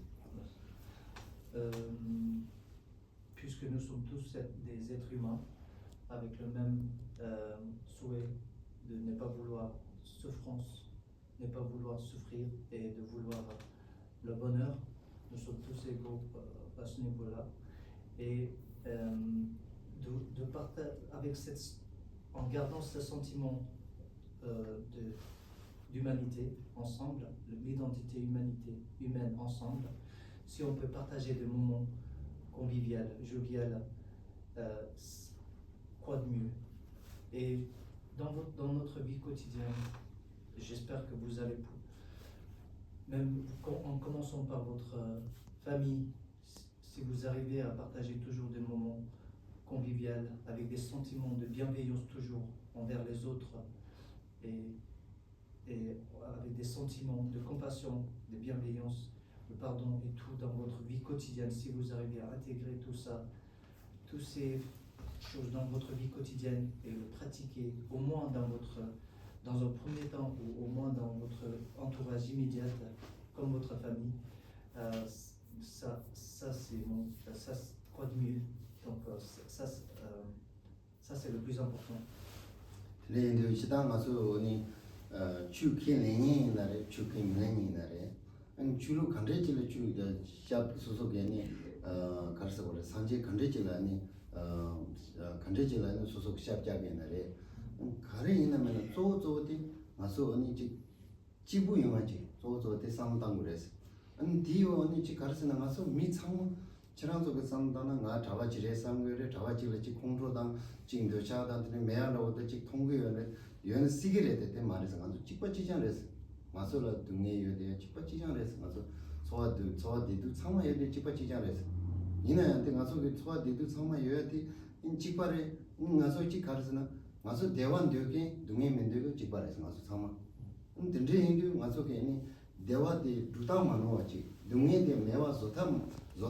Puisque nous sommes tous des êtres humains avec le même souhait de ne pas vouloir souffrance, ne pas vouloir souffrir et de vouloir le bonheur, nous sommes tous égaux à ce niveau-là. Et de partager avec en gardant ce sentiment d'humanité ensemble, l'identité humaine ensemble, si on peut partager des moments conviviaux, jovial, quoi de mieux. Et dans notre vie quotidienne, j'espère que vous allez, même en commençant par votre famille, si vous arrivez à partager toujours des moments conviviaux avec des sentiments de bienveillance toujours envers les autres, et avec des sentiments de compassion, de bienveillance, de pardon et tout dans votre vie quotidienne, si vous arrivez à intégrer tout ça, toutes ces choses dans votre vie quotidienne et le pratiquer au moins dans un premier temps ou au moins dans votre entourage immédiat, comme votre famille, ça c'est quoi de mieux. Donc ça c'est le plus important. Les Chita Masu, Chuki Leni, Chuki Meni, and Chulu Kandrechil, the Shap Susogani, Karsavor, Sanjay Kandrechilani, Kandrechilani, Susok Shap Jaganare, and Kari in a minute, so Masu Onichi Chibu Imaji, so the Samtangures, and Dio Onichi Karsana Masu meets someone. 지난주에 상담은 자와지레 상거래 자와지레지 공로당 지금 교차단들이 매하러도 지 통구연에 연 시기래 때 말해서 아주 찍받지지 않았어. 마소라 등에 요대 찍받지지 않았어. 마소 소화도 상마에 대 찍받지지 않았어. 이나한테 가서 그 소화도 상마여야 돼. 인 찍바래 가서 찍 가르스나 마소 대wan 되게 등에 면되고 찍바래서 마소 상마. 근데 인도 마소 괜히 대화대 두다만 와지. 등에 대 매와 소탐 que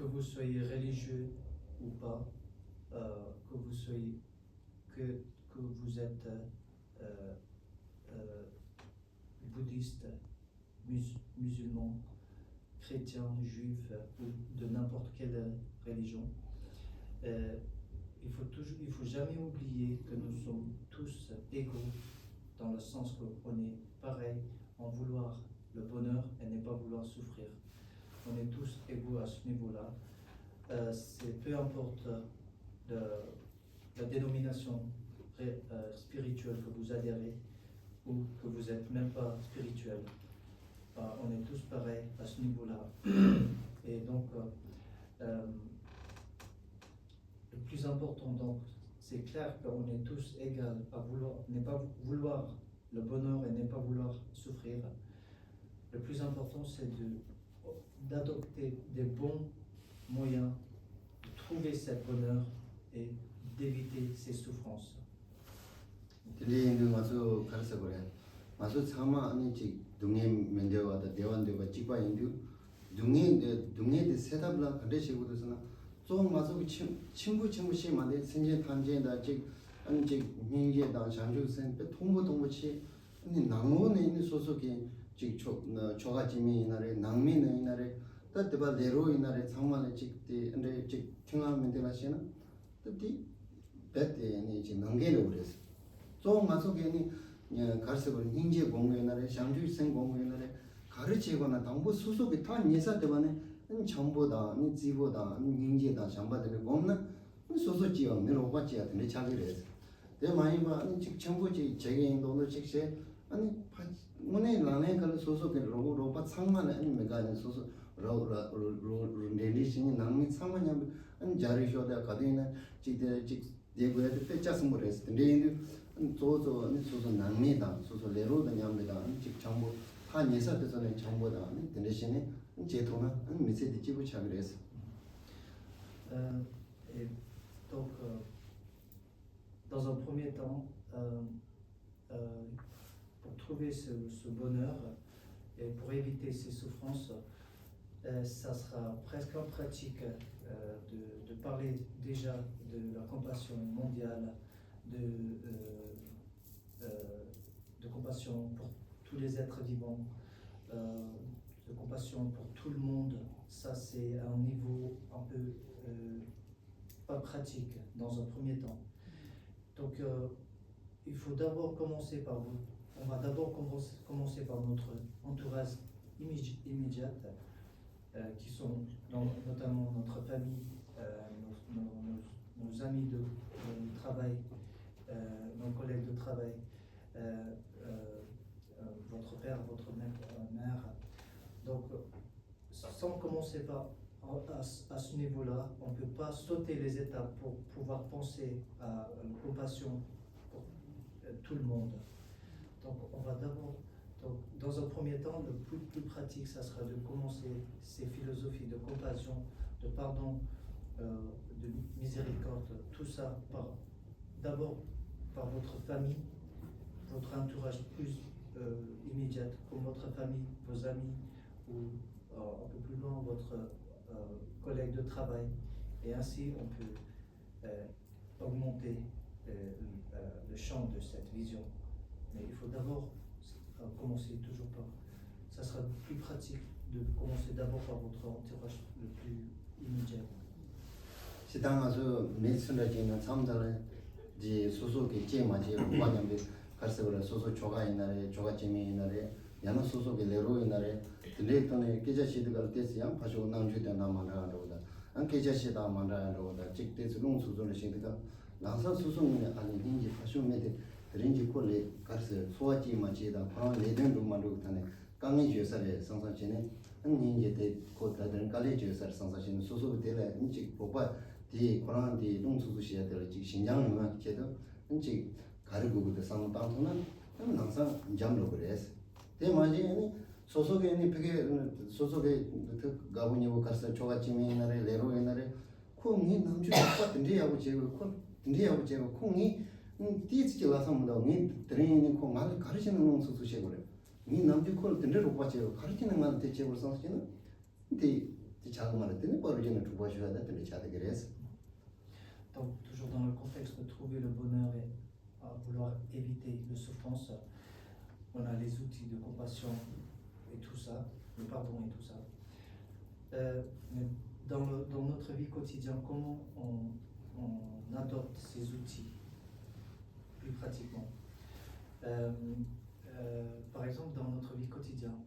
vous soyez religieux ou pas, que vous soyez que vous êtes bouddhiste, musulman, chrétien, juif ou de n'importe quelle religion, il faut jamais oublier que nous sommes tous égaux dans le sens qu'on est pareil en vouloir le bonheur et ne pas vouloir souffrir. On est tous égaux à ce niveau-là. C'est peu importe la dénomination spirituelle que vous adhérez ou que vous n'êtes même pas spirituel. On est tous pareils à ce niveau-là. Et donc, le plus important, donc, c'est clair qu'on est tous égaux à vouloir, ne pas vouloir le bonheur et ne pas vouloir souffrir. Le plus important, c'est d'adopter des bons moyens de trouver ce bonheur et d'éviter ces souffrances. 근데 와서 가르쳐 그래. 와서 참아 아니 지 동네 면대와다 대원대와 직과 인도 동네에 세답라 그래시고도서나 좀 와서 친구 심한데 생제 탄제다 지 아니 지 민계다 장주선 통보치 아니 나무에 있는 소속이 지 초가지미 이날에 낭미는 이날에 뜻대바 내로 이날에 상만의 직대 근데 지 경험면 되나시나 뜻이 배때 아니 지 남게로 그랬어. 좀 마속에니 가르쳐버린 인재 공부에나래 장주생 공부에나래 가르치거나 당부 수속이 다 예사 때문에 정보다 지보다 인재다 장바들이 없는 소소지요 메로바지야 근데 자기를 해서 내 많이 봐 아니 즉 정보지 재개인도는 즉세 아니 오늘 나네 그 소속이 로바 상만에 아니 메가는 소소 로 내리시니 남미 상만이면 아니 자리쇼다 가디는 지대 직 대구에 때짜서 뭐랬을 텐데 소소 남미다 소소 레로다 냠니다 즉 정보 한 예사에서는 정보다 대신에 제도나 메시지 집을 차그래서 Et donc dans un premier temps pour trouver ce bonheur et pour éviter ces souffrances ça sera presque en pratique de parler déjà de la compassion mondiale de compassion pour tous les êtres vivants, de compassion pour tout le monde. Ça, c'est un niveau un peu pas pratique dans un premier temps. Donc, il faut d'abord commencer par vous. On va d'abord commencer par notre entourage immédiat, qui sont notamment notre famille, nos amis de travail, nos collègues de travail, votre père, votre mère. Donc, sans commencer à ce niveau-là, on ne peut pas sauter les étapes pour pouvoir penser à la compassion pour tout le monde. Donc, on va d'abord, dans un premier temps, le plus pratique, ça sera de commencer ces philosophies de compassion, de pardon, de miséricorde, tout ça d'abord par votre famille, votre entourage plus immédiat, comme votre famille, vos amis, ou un peu plus loin, votre collègue de travail. Et ainsi, on peut augmenter le champ de cette vision. Mais il faut d'abord commencer toujours par... Ça sera plus pratique de commencer d'abord par votre entourage le plus immédiat. 시당아서 메신저지는 참자를 지 소속이 제마지 관념에 가르쳐버려 소속 조가 옛날에 조가쯤이 옛날에 야나 소속이 레로 옛날에 드레이터네 계자시드가 됐어요. 가지고 남주대 남만하러다 안 계자시다 만하러다 직대스 롱수존의 시드가 나사 소속이 아니 인지 파쇼메데 드린지 콜레 가르쳐 소아지 마지다 그런 레덴도 만들었다네 강의 주사에 상상치네 인지 대 코다든 갈래 주사를 상상치는 소속이 되라 인지 보바 디 코란디 농수수시야 될 신장만 제도 인지 가르고부터 상담하는 항상 잠로 그래서 대만이 아니 소속에 아니 되게 소속에 가보니고 가서 조가쯤에 옛날에 레로 옛날에 콩이 남주 똑같은데 하고 제가 콩 근데 하고 제가 콩이 뒤지 와서 뭐니 드레인이 콩 말 가르치는 농수수시야 그래 이 남주 콩 근데로 빠져 가르치는 말 대체로 상식은 근데 자그마한 때는 버리지는 두 번씩 하다 근데 자다 그래서 Donc, toujours dans le contexte de trouver le bonheur et à vouloir éviter les souffrances, on a les outils de compassion et tout ça, le pardon et tout ça. Mais dans notre vie quotidienne, comment on adopte ces outils plus pratiquement. Par exemple, dans notre vie quotidienne,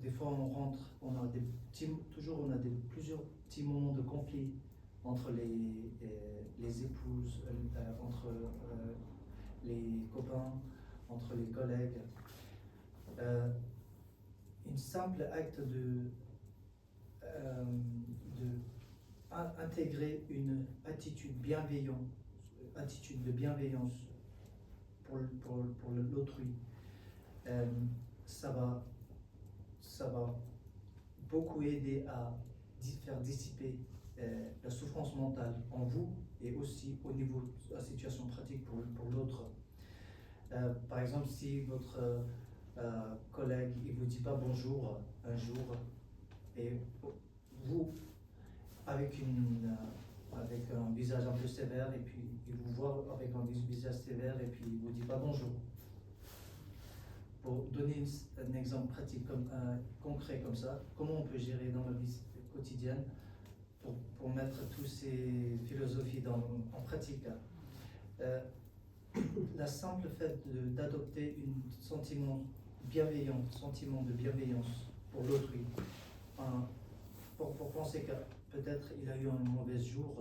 des fois on rentre, on a plusieurs petits moments de conflit entre les épouses, entre les copains, entre les collègues. Un simple acte de intégrer une attitude de bienveillance pour l'autrui, ça va beaucoup aider à faire dissiper la souffrance mentale en vous et aussi au niveau de la situation pratique pour l'autre. Par exemple, si votre collègue il vous dit pas bonjour un jour et vous avec un visage un peu sévère et puis il vous voit avec un visage sévère et puis il vous dit pas bonjour. Pour donner un exemple pratique concret comme ça, comment on peut gérer dans la vie quotidienne pour mettre toutes ces philosophies en pratique. La simple fait d'adopter un sentiment de bienveillance pour l'autrui, pour penser que peut-être il a eu un mauvais jour,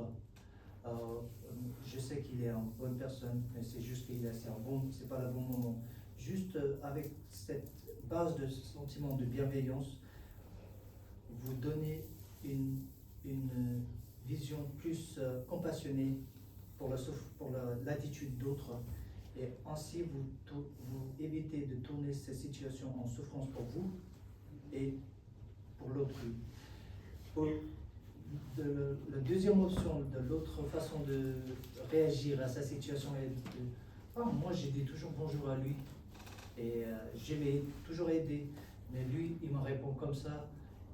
je sais qu'il est une bonne personne, mais c'est juste qu'il c'est pas le bon moment. Juste avec cette base de sentiment de bienveillance, vous donnez une vision plus compassionnée pour l'attitude d'autres et ainsi vous évitez de tourner ces situations en souffrance pour vous et pour l'autrui. La deuxième option, de l'autre façon de réagir à sa situation est moi j'ai dit toujours bonjour à lui et je l'ai toujours aidé, mais lui il me répond comme ça,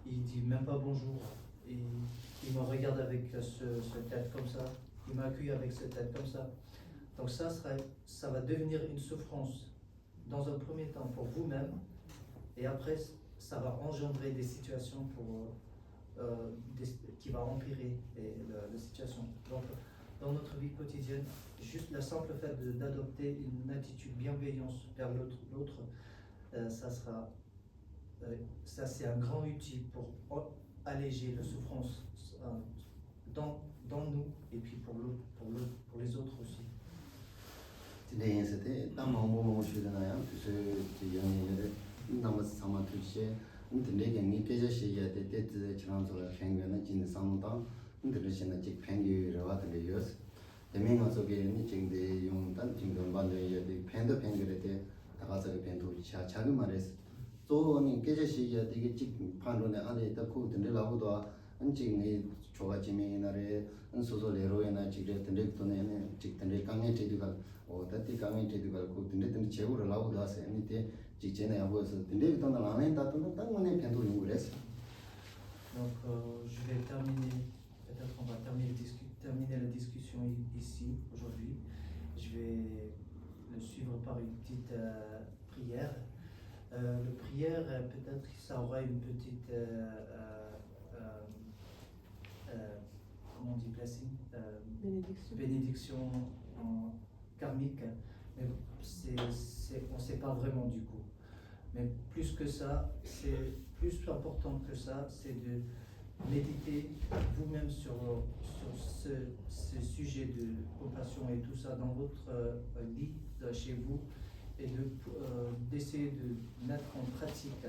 il dit même pas bonjour et il me regarde avec cette tête comme ça, il m'accueille avec cette tête comme ça. Donc ça va devenir une souffrance dans un premier temps pour vous-même et après ça va engendrer des situations qui va empirer la situation. Donc dans notre vie quotidienne, juste la simple fait d'adopter une attitude bienveillance vers l'autre, ça c'est un grand outil pour alléger la souffrance dans nous et puis pour les autres aussi. c'était dans mon moment je dans un ce qui y a dans ma sama touché ndege ni keje shi ya de de chang zo la chen yuan jin sang dang ndege shi na ji pen yu re wa de yos de ming so ge ni jing de yong dan jing de ban de ye de pen de de da ga ze pen du cha cha ge ma re so ni keje shi ya de ge ji pan ro ne a de ku de la bu do an jing ni cho ga ji mi na re an so so le ro ya na ji de de to ne ne ji de kang ne ji du ga o da ti kang ne ji du ga ku de che wu la bu da se ni de ji je ne ya bu se de to na la ne da to na dang ne pen du yu re. Donc je vais peut-être on va terminer la discussion ici aujourd'hui. Je vais le suivre par une petite prière. La prière, peut-être ça aura une petite, comment on dit, blessing, bénédiction karmique, mais on ne sait pas vraiment du coup. Mais plus que ça, c'est plus important que ça, c'est de méditer vous-même sur ce sujet de compassion et tout ça dans votre lit chez vous et d'essayer de mettre en pratique,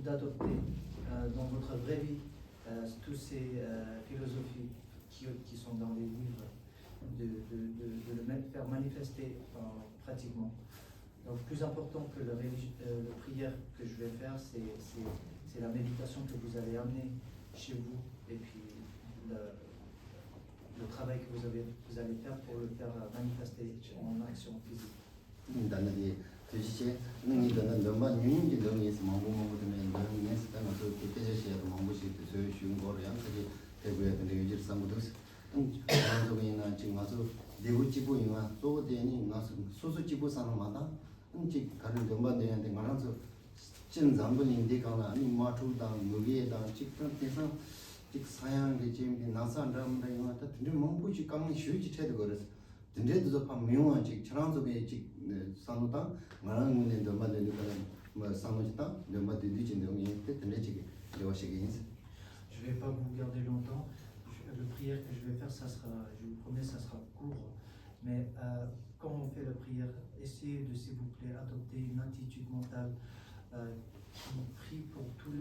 d'adopter dans votre vraie vie toutes ces philosophies qui sont dans les livres, de le faire manifester pratiquement. Donc plus important que la prière que je vais faire, c'est la méditation que vous allez amener chez vous et puis le travail que vous allez faire pour le faire manifester en action physique. 직 사양의 지금 나산람다 이거다 근데 몽부지 강이 휴지 체도 그래서 근데도 파 명한 직 차랑속에 직 산호다 말하는 건데 너만 뭐 산호다 너만 뒤진 내용이 근데 지금 요시기 Je ne vais pas vous garder longtemps. Le prière que je vais faire, ça sera, je vous promets, ça sera court. Mais quand on fait la prière, essayez de, s'il vous plaît, adopter une attitude mentale qui prie pour, pour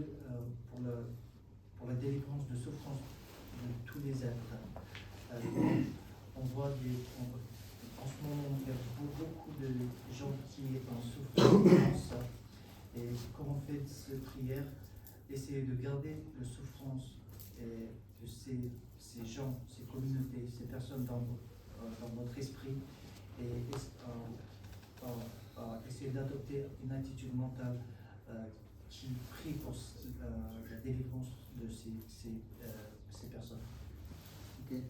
la délivrance de souffrance de tous les êtres. On voit en ce moment, il y a beaucoup de gens qui sont en souffrance. Et quand on fait cette prière, essayez de garder la souffrance de ces gens, ces communautés, ces personnes dans votre esprit et essayez d'adopter une attitude mentale qui prie pour la délivrance de ces personnes. 오케이.